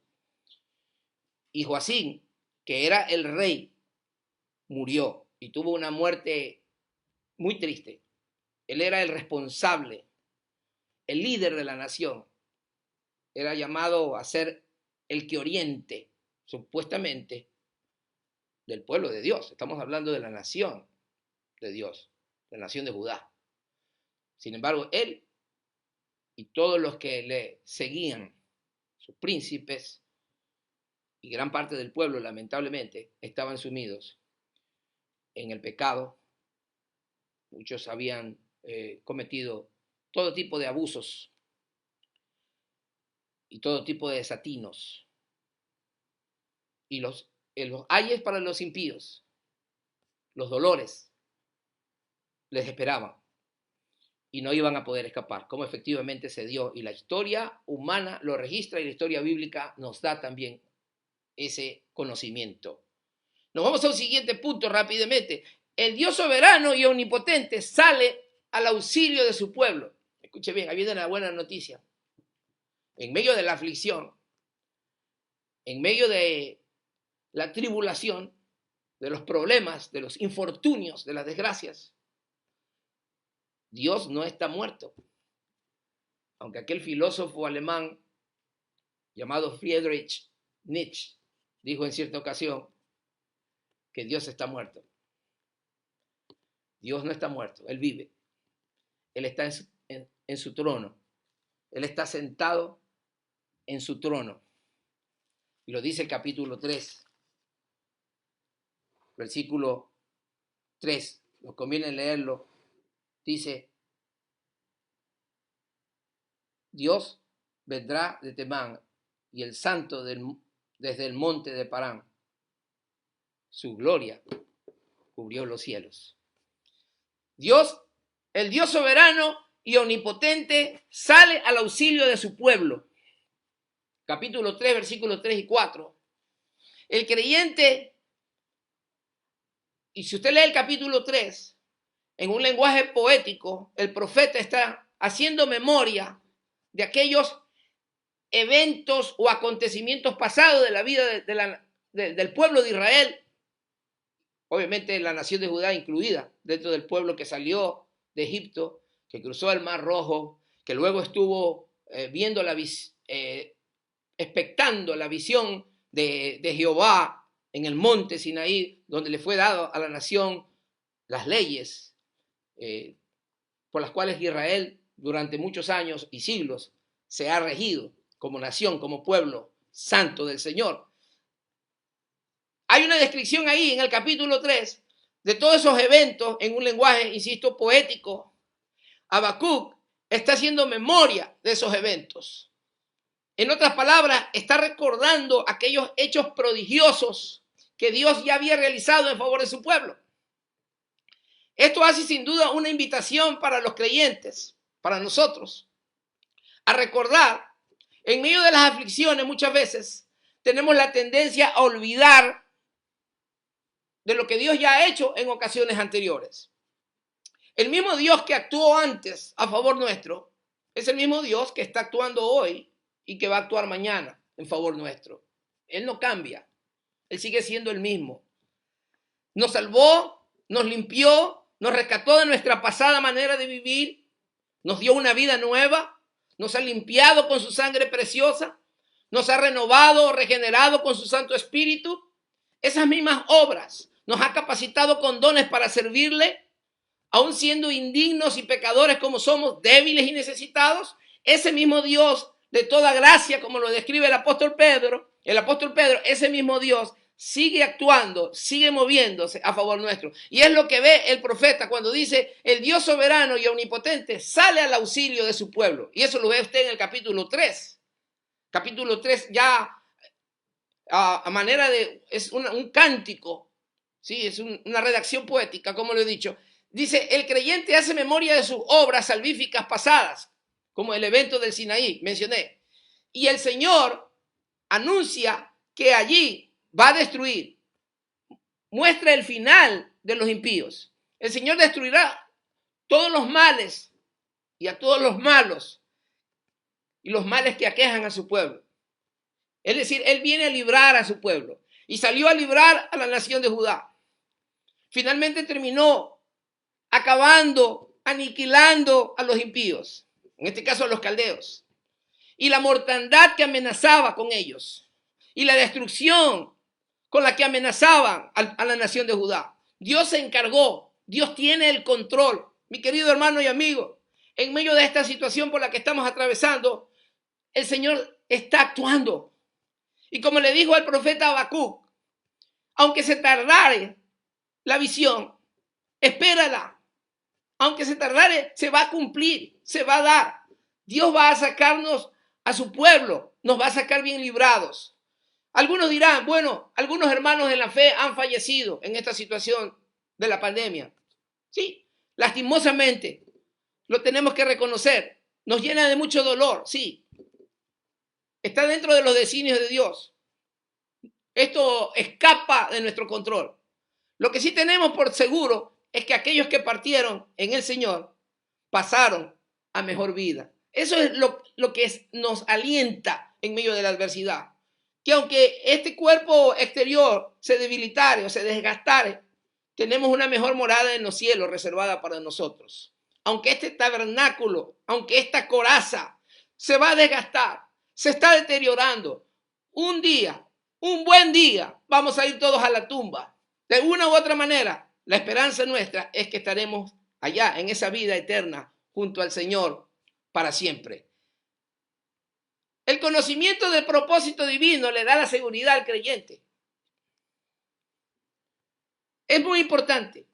Y Joacim, que era el rey, murió y tuvo una muerte muy triste. Él era el responsable, el líder de la nación. Era llamado a ser el que oriente, supuestamente, del pueblo de Dios. Estamos hablando de la nación de Dios, la nación de Judá. Sin embargo, él y todos los que le seguían, sus príncipes y gran parte del pueblo, lamentablemente, estaban sumidos en el pecado. Muchos habían cometido todo tipo de abusos y todo tipo de desatinos. Y los ayes para los impíos, los dolores, les esperaban y no iban a poder escapar, como efectivamente se dio. Y la historia humana lo registra y la historia bíblica nos da también ese conocimiento. Nos vamos a un siguiente punto rápidamente. El Dios soberano y omnipotente sale al auxilio de su pueblo. Escuche bien, ahí viene la buena noticia. En medio de la aflicción, en medio de la tribulación, de los problemas, de los infortunios, de las desgracias, Dios no está muerto. Aunque aquel filósofo alemán llamado Friedrich Nietzsche dijo en cierta ocasión que Dios está muerto. Dios no está muerto, Él vive. Él está en su trono. Él está sentado en su trono. Y lo dice el capítulo 3, versículo 3. Nos conviene leerlo. Dice, Dios vendrá de Temán y el santo desde el monte de Parán. Su gloria cubrió los cielos. Dios, el Dios soberano y omnipotente, sale al auxilio de su pueblo. Capítulo 3, versículos 3 y 4. El creyente, y si usted lee el capítulo 3, en un lenguaje poético, el profeta está haciendo memoria de aquellos eventos o acontecimientos pasados de la vida del pueblo de Israel, obviamente la nación de Judá incluida, dentro del pueblo que salió de Egipto, que cruzó el Mar Rojo, que luego estuvo viendo expectando la visión de Jehová en el monte Sinaí, donde le fue dado a la nación las leyes por las cuales Israel durante muchos años y siglos se ha regido como nación, como pueblo santo del Señor. Hay una descripción ahí en el capítulo 3 de todos esos eventos en un lenguaje, insisto, poético. Habacuc está haciendo memoria de esos eventos. En otras palabras, está recordando aquellos hechos prodigiosos que Dios ya había realizado en favor de su pueblo. Esto hace sin duda una invitación para los creyentes, para nosotros, a recordar, en medio de las aflicciones muchas veces, tenemos la tendencia a olvidar de lo que Dios ya ha hecho en ocasiones anteriores. El mismo Dios que actuó antes a favor nuestro es el mismo Dios que está actuando hoy y que va a actuar mañana en favor nuestro. Él no cambia, Él sigue siendo el mismo. Nos salvó nos limpió, nos rescató de nuestra pasada manera de vivir, nos dio una vida nueva, nos ha limpiado con su sangre preciosa, nos ha renovado, regenerado con su Santo Espíritu. Esas mismas obras nos ha capacitado con dones para servirle, aun siendo indignos y pecadores como somos, débiles y necesitados. Ese mismo Dios de toda gracia, como lo describe el apóstol Pedro, ese mismo Dios sigue actuando, sigue moviéndose a favor nuestro. Y es lo que ve el profeta cuando dice: el Dios soberano y omnipotente sale al auxilio de su pueblo. Y eso lo ve usted en el capítulo 3. Capítulo 3 ya a manera de, es un cántico, ¿sí? Es una redacción poética, como lo he dicho. Dice: el creyente hace memoria de sus obras salvíficas pasadas, como el evento del Sinaí, mencioné. Y el Señor anuncia que allí va a destruir, muestra el final de los impíos. El Señor destruirá todos los males y a todos los malos y los males que aquejan a su pueblo. Es decir, Él viene a librar a su pueblo y salió a librar a la nación de Judá. Finalmente terminó acabando, aniquilando a los impíos, en este caso a los caldeos, y la mortandad que amenazaba con ellos, y la destrucción con la que amenazaban a la nación de Judá. Dios se encargó, Dios tiene el control. Mi querido hermano y amigo, en medio de esta situación por la que estamos atravesando, el Señor está actuando. Y como le dijo al profeta Habacuc, aunque se tardare la visión, espérala. Aunque se tardare, se va a cumplir, se va a dar. Dios va a sacarnos a su pueblo, nos va a sacar bien librados. Algunos dirán: bueno, algunos hermanos en la fe han fallecido en esta situación de la pandemia. Sí, lastimosamente, lo tenemos que reconocer. Nos llena de mucho dolor, sí. Está dentro de los designios de Dios. Esto escapa de nuestro control. Lo que sí tenemos por seguro es que aquellos que partieron en el Señor pasaron a mejor vida. Eso es lo que nos alienta en medio de la adversidad. Que aunque este cuerpo exterior se debilitare o se desgastare, tenemos una mejor morada en los cielos reservada para nosotros. Aunque este tabernáculo, aunque esta coraza se va a desgastar, se está deteriorando, un día, un buen día, vamos a ir todos a la tumba. De una u otra manera, la esperanza nuestra es que estaremos allá en esa vida eterna junto al Señor para siempre. El conocimiento del propósito divino le da la seguridad al creyente. Es muy importante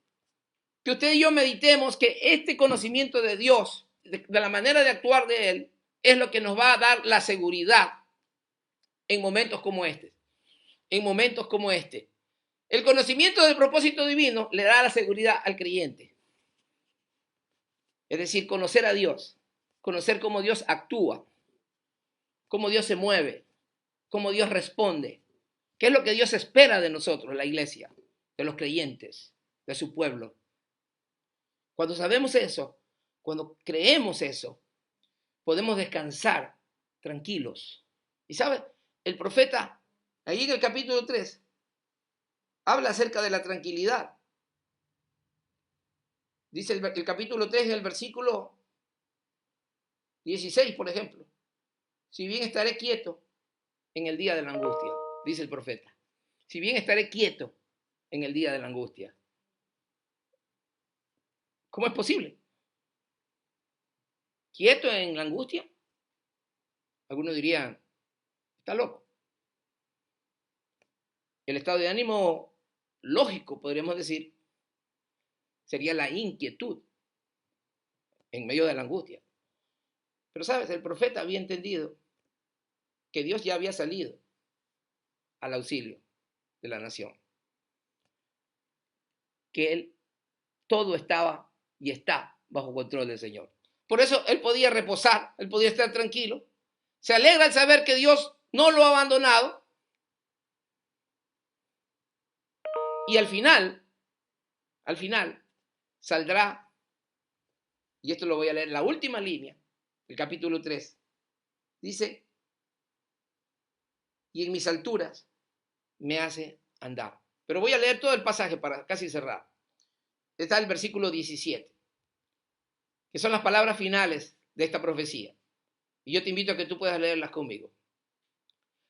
que usted y yo meditemos que este conocimiento de Dios, de la manera de actuar de Él, es lo que nos va a dar la seguridad en momentos como este. En momentos como este. El conocimiento del propósito divino le da la seguridad al creyente. Es decir, conocer a Dios, conocer cómo Dios actúa, cómo Dios se mueve, cómo Dios responde, qué es lo que Dios espera de nosotros, la iglesia, de los creyentes, de su pueblo. Cuando sabemos eso, cuando creemos eso, podemos descansar tranquilos. Y sabe, el profeta, ahí en el capítulo 3, habla acerca de la tranquilidad. Dice el capítulo 3 en el versículo 16, por ejemplo: si bien estaré quieto en el día de la angustia, dice el profeta. Si bien estaré quieto en el día de la angustia. ¿Cómo es posible? ¿Quieto en la angustia? Algunos dirían: está loco. El estado de ánimo lógico, podríamos decir, sería la inquietud en medio de la angustia. Pero sabes, el profeta había entendido que Dios ya había salido al auxilio de la nación, que él todo estaba y está bajo control del Señor. Por eso él podía reposar, él podía estar tranquilo. Se alegra al saber que Dios no lo ha abandonado. Y al final saldrá, y esto lo voy a leer, la última línea, el capítulo 3, dice: y en mis alturas me hace andar. Pero voy a leer todo el pasaje para casi cerrar. está el versículo 17, que son las palabras finales de esta profecía. Y yo te invito a que tú puedas leerlas conmigo.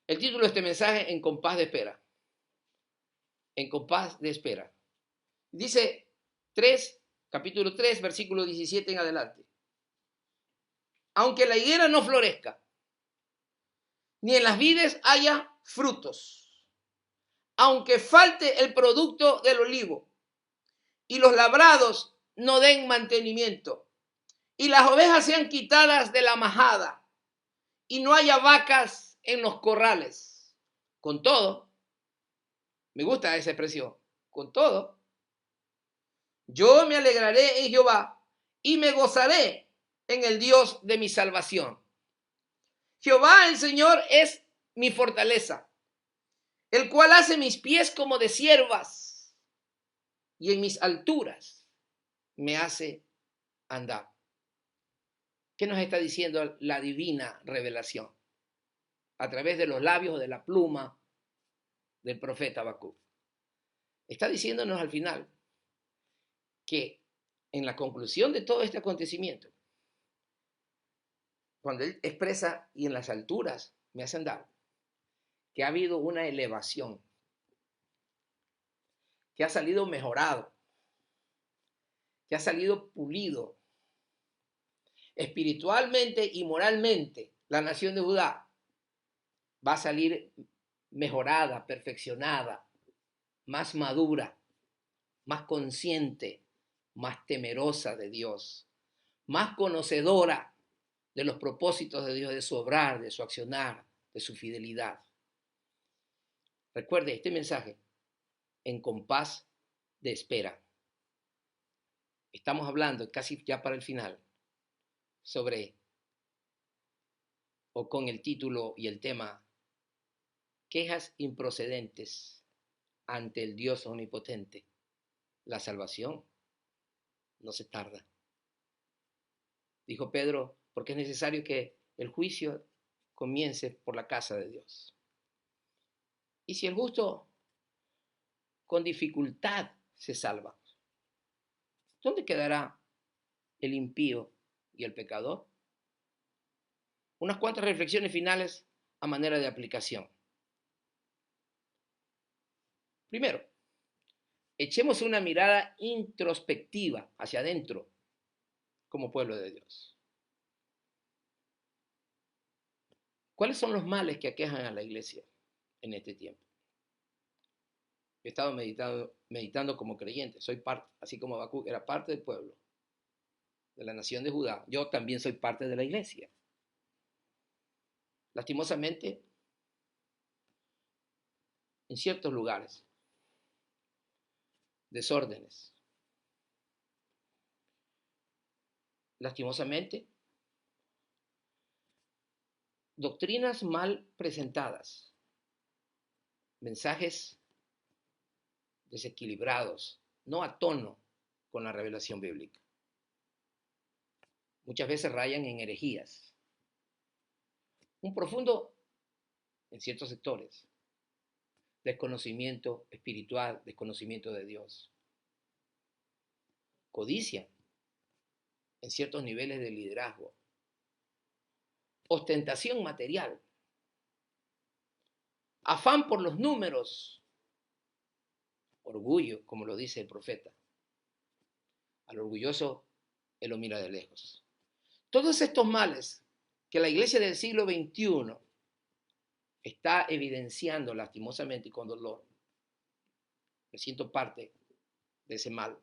El título de este mensaje: En compás de espera. En compás de espera. Dice capítulo 3, versículo 17 en adelante. Aunque la higuera no florezca, ni en las vides haya frutos, aunque falte el producto del olivo, y los labrados no den mantenimiento, y las ovejas sean quitadas de la majada, y no haya vacas en los corrales. Con todo, me gusta esa expresión, con todo, yo me alegraré en Jehová y me gozaré en el Dios de mi salvación. Jehová el Señor es mi fortaleza, el cual hace mis pies como de ciervas y en mis alturas me hace andar. ¿Qué nos está diciendo la divina revelación? A través de los labios o de la pluma del profeta Habacuc. Está diciéndonos al final que en la conclusión de todo este acontecimiento, cuando él expresa y en las alturas me hace andar, que ha habido una elevación, que ha salido mejorado, que ha salido pulido, espiritualmente y moralmente, la nación de Judá va a salir mejorada, perfeccionada, más madura, más consciente, más temerosa de Dios, más conocedora de los propósitos de Dios, de su obrar, de su accionar, de su fidelidad. Recuerde este mensaje: en compás de espera. Estamos hablando casi ya para el final sobre, o con el título y el tema, quejas improcedentes ante el Dios omnipotente. La salvación no se tarda. Dijo Pedro, porque es necesario que el juicio comience por la casa de Dios. Y si el justo con dificultad se salva, ¿dónde quedará el impío y el pecador? Unas cuantas reflexiones finales a manera de aplicación. Primero, echemos una mirada introspectiva hacia adentro como pueblo de Dios. ¿Cuáles son los males que aquejan a la iglesia en este tiempo? He estado meditando como creyente, soy parte, así como Habacuc era parte del pueblo, de la nación de Judá, yo también soy parte de la iglesia. Lastimosamente, en ciertos lugares, desórdenes. Lastimosamente, doctrinas mal presentadas, mensajes desequilibrados, no a tono con la revelación bíblica. Muchas veces rayan en herejías. Un profundo, en ciertos sectores, desconocimiento espiritual, desconocimiento de Dios. Codicia en ciertos niveles de liderazgo. Ostentación material. Afán por los números. Orgullo, como lo dice el profeta. Al orgulloso, él lo mira de lejos. Todos estos males que la iglesia del siglo XXI está evidenciando lastimosamente y con dolor, me siento parte de ese mal.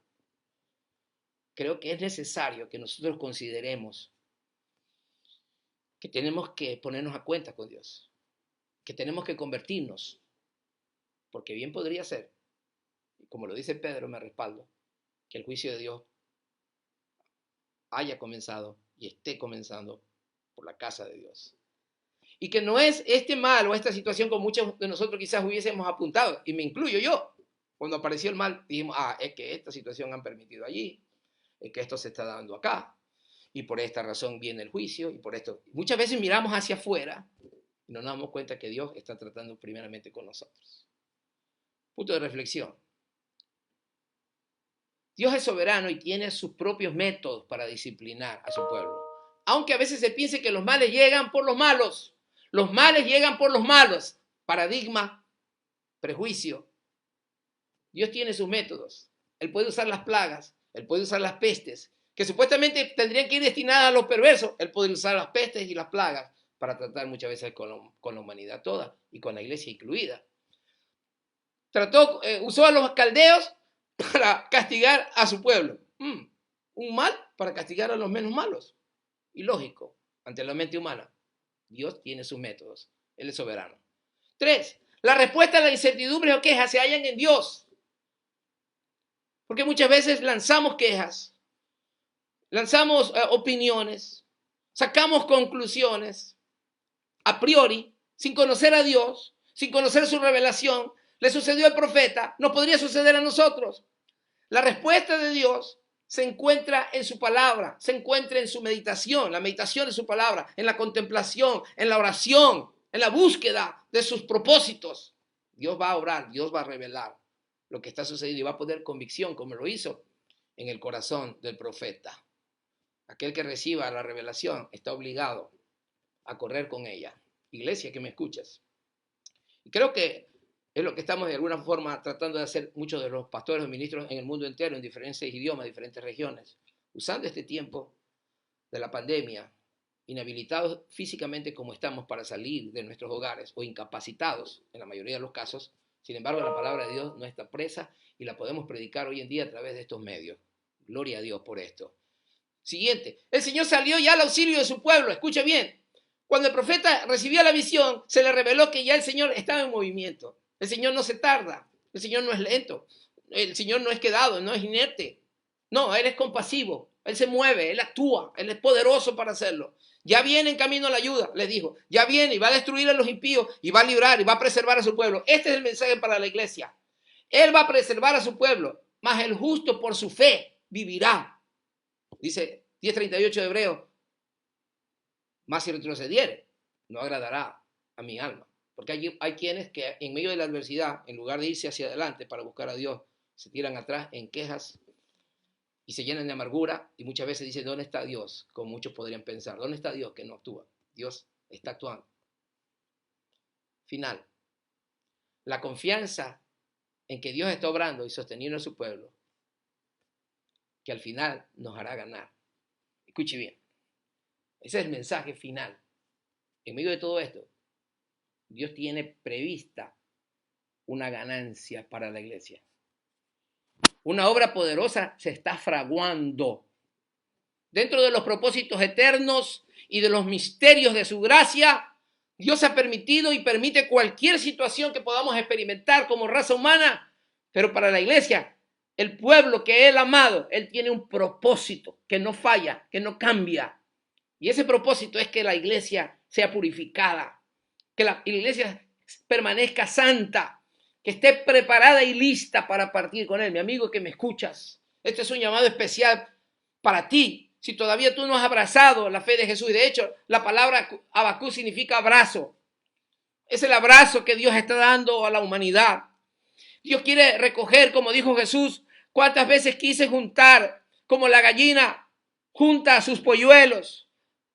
Creo que es necesario que nosotros consideremos que tenemos que ponernos a cuenta con Dios, que tenemos que convertirnos, porque bien podría ser, como lo dice Pedro, me respaldo, que el juicio de Dios haya comenzado y esté comenzando por la casa de Dios. Y que no es este mal o esta situación como muchos de nosotros quizás hubiésemos apuntado, y me incluyo yo. Cuando apareció el mal, dijimos, es que esta situación han permitido allí, es que esto se está dando acá, y por esta razón viene el juicio, y por esto. Muchas veces miramos hacia afuera y no nos damos cuenta que Dios está tratando primeramente con nosotros. Punto de reflexión. Dios es soberano y tiene sus propios métodos para disciplinar a su pueblo. Aunque a veces se piense que los males llegan por los malos. Los males llegan por los malos. Paradigma, prejuicio. Dios tiene sus métodos. Él puede usar las plagas, Él puede usar las pestes, que supuestamente tendrían que ir destinadas a los perversos. Él puede usar las pestes y las plagas para tratar muchas veces con la humanidad toda y con la iglesia incluida. Usó a los caldeos para castigar a su pueblo. Un mal para castigar a los menos malos. Ilógico ante la mente humana. Dios tiene sus métodos. Él es soberano. 3. La respuesta a la incertidumbre o quejas se hallan en Dios. Porque muchas veces lanzamos quejas, lanzamos opiniones, sacamos conclusiones a priori, sin conocer a Dios, sin conocer su revelación. Le sucedió al profeta, nos podría suceder a nosotros. La respuesta de Dios se encuentra en su palabra, se encuentra en su meditación, la meditación de su palabra, en la contemplación, en la oración, en la búsqueda de sus propósitos. Dios va a obrar, Dios va a revelar lo que está sucediendo y va a poner convicción, como lo hizo en el corazón del profeta. Aquel que reciba la revelación está obligado a correr con ella. Iglesia que me escuchas. Y creo que es lo que estamos de alguna forma tratando de hacer muchos de los pastores o ministros en el mundo entero, en diferentes idiomas, diferentes regiones, usando este tiempo de la pandemia, inhabilitados físicamente como estamos para salir de nuestros hogares o incapacitados en la mayoría de los casos. Sin embargo, la palabra de Dios no está presa y la podemos predicar hoy en día a través de estos medios. Gloria a Dios por esto. Siguiente, el Señor salió ya al auxilio de su pueblo. Escucha bien. Cuando el profeta recibió la visión, se le reveló que ya el Señor estaba en movimiento. El Señor no se tarda. El Señor no es lento. El Señor no es quedado, no es inerte. No, Él es compasivo. Él se mueve, Él actúa. Él es poderoso para hacerlo. Ya viene en camino a la ayuda, les dijo. Ya viene y va a destruir a los impíos y va a librar y va a preservar a su pueblo. Este es el mensaje para la iglesia. Él va a preservar a su pueblo, mas el justo por su fe vivirá. Dice 10:38 de Hebreo. Más si retrocediere, no agradará a mi alma. Porque hay quienes que en medio de la adversidad, en lugar de irse hacia adelante para buscar a Dios, se tiran atrás en quejas y se llenan de amargura y muchas veces dicen, ¿dónde está Dios? Como muchos podrían pensar, ¿dónde está Dios que no actúa? Dios está actuando. Final. La confianza en que Dios está obrando y sosteniendo a su pueblo, que al final nos hará ganar. Escuche bien. Ese es el mensaje final. En medio de todo esto, Dios tiene prevista una ganancia para la iglesia. Una obra poderosa se está fraguando. Dentro de los propósitos eternos y de los misterios de su gracia, Dios ha permitido y permite cualquier situación que podamos experimentar como raza humana, pero para la iglesia, el pueblo que Él ha amado, Él tiene un propósito que no falla, que no cambia. Y ese propósito es que la iglesia sea purificada, que la iglesia permanezca santa, que esté preparada y lista para partir con Él. Mi amigo que me escuchas, este es un llamado especial para ti. Si todavía tú no has abrazado la fe de Jesús, y de hecho la palabra Abacú significa abrazo. Es el abrazo que Dios está dando a la humanidad. Dios quiere recoger, como dijo Jesús, cuántas veces quise juntar como la gallina junta a sus polluelos,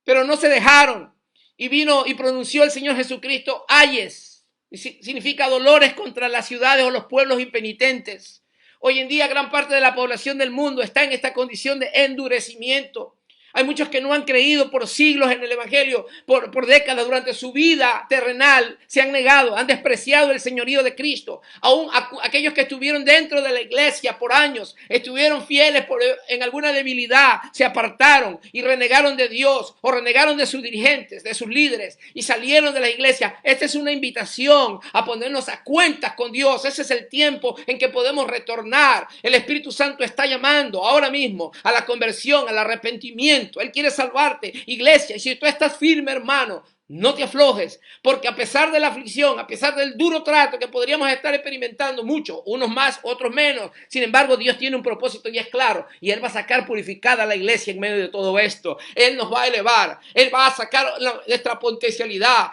pero no se dejaron. Y vino y pronunció el Señor Jesucristo ayes. Significa dolores contra las ciudades o los pueblos impenitentes. Hoy en día gran parte de la población del mundo está en esta condición de endurecimiento. Hay muchos que no han creído por siglos en el Evangelio, por décadas durante su vida terrenal, se han negado, han despreciado el señorío de Cristo. Aún aquellos que estuvieron dentro de la iglesia por años, estuvieron fieles en alguna debilidad, se apartaron y renegaron de Dios o renegaron de sus dirigentes, de sus líderes y salieron de la iglesia. Esta es una invitación a ponernos a cuentas con Dios. Ese es el tiempo en que podemos retornar. El Espíritu Santo está llamando ahora mismo a la conversión, al arrepentimiento. Él quiere salvarte, iglesia. Y si tú estás firme, hermano, No te aflojes, porque a pesar de la aflicción, a pesar del duro trato que podríamos estar experimentando mucho, unos más, otros menos, sin embargo Dios tiene un propósito y es claro, y Él va a sacar purificada la iglesia en medio de todo esto. Él nos va a elevar, Él va a sacar nuestra potencialidad,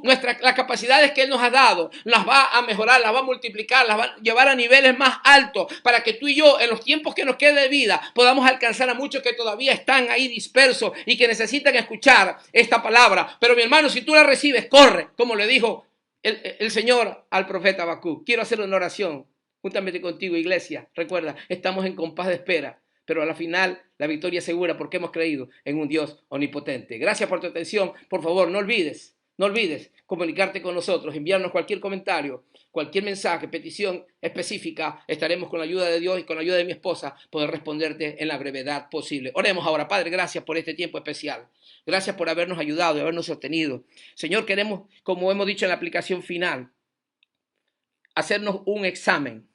las capacidades que Él nos ha dado, las va a mejorar, las va a multiplicar, las va a llevar a niveles más altos, para que tú y yo, en los tiempos que nos quede de vida, podamos alcanzar a muchos que todavía están ahí dispersos y que necesitan escuchar esta palabra. Pero mi hermano, si tú la recibes, corre, como le dijo el Señor al profeta Habacuc. Quiero hacer una oración juntamente contigo, iglesia. Recuerda, estamos en compás de espera, pero a la final la victoria es segura porque hemos creído en un Dios omnipotente. Gracias por tu atención. Por favor, no olvides comunicarte con nosotros, enviarnos cualquier comentario, cualquier mensaje, petición específica. Estaremos con la ayuda de Dios y con la ayuda de mi esposa poder responderte en la brevedad posible. Oremos ahora. Padre, gracias por este tiempo especial. Gracias por habernos ayudado y habernos sostenido. Señor, queremos, como hemos dicho en la aplicación final, hacernos un examen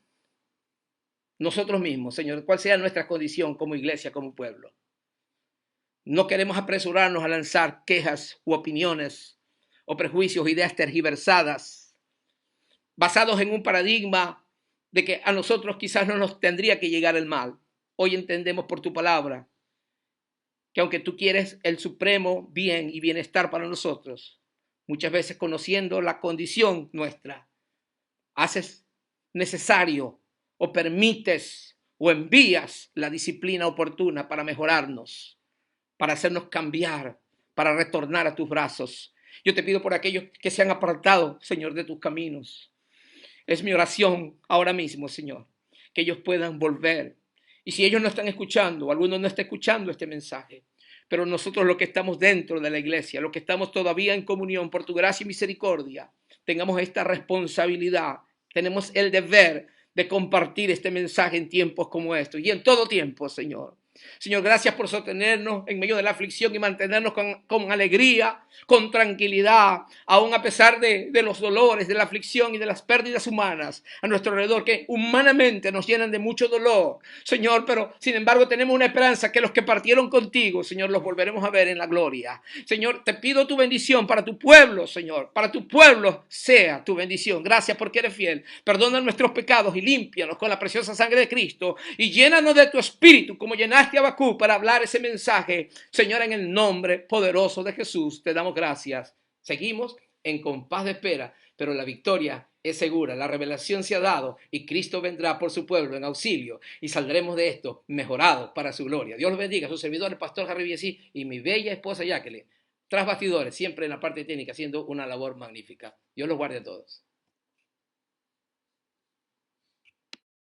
nosotros mismos, Señor, cuál sea nuestra condición como iglesia, como pueblo. No queremos apresurarnos a lanzar quejas u opiniones o prejuicios, ideas tergiversadas, basados en un paradigma de que a nosotros quizás no nos tendría que llegar el mal. Hoy entendemos por tu palabra que aunque tú quieres el supremo bien y bienestar para nosotros, muchas veces conociendo la condición nuestra, haces necesario o permites o envías la disciplina oportuna para mejorarnos, para hacernos cambiar, para retornar a tus brazos. Yo te pido por aquellos que se han apartado, Señor, de tus caminos. Es mi oración ahora mismo, Señor, que ellos puedan volver. Y si ellos no están escuchando, o alguno no está escuchando este mensaje, pero nosotros los que estamos dentro de la iglesia, los que estamos todavía en comunión por tu gracia y misericordia, tengamos esta responsabilidad, tenemos el deber de compartir este mensaje en tiempos como estos y en todo tiempo, Señor. Señor, gracias por sostenernos en medio de la aflicción y mantenernos con alegría, con tranquilidad, aún a pesar de los dolores, de la aflicción y de las pérdidas humanas a nuestro alrededor, que humanamente nos llenan de mucho dolor, Señor, pero sin embargo tenemos una esperanza que los que partieron contigo, Señor, los volveremos a ver en la gloria. Señor, te pido tu bendición para tu pueblo, Señor, para tu pueblo sea tu bendición. Gracias porque eres fiel. Perdona nuestros pecados y límpianos con la preciosa sangre de Cristo y llénanos de tu espíritu como llenaste a Habacuc para hablar ese mensaje. Señor, en el nombre poderoso de Jesús te damos gracias. Seguimos en compás de espera, pero la victoria es segura. La revelación se ha dado y Cristo vendrá por su pueblo en auxilio y saldremos de esto mejorados para su gloria. Dios los bendiga. Su servidor, el pastor Harry Biesi, y mi bella esposa Jacqueline, tras bastidores, siempre en la parte técnica, haciendo una labor magnífica. Dios los guarde a todos.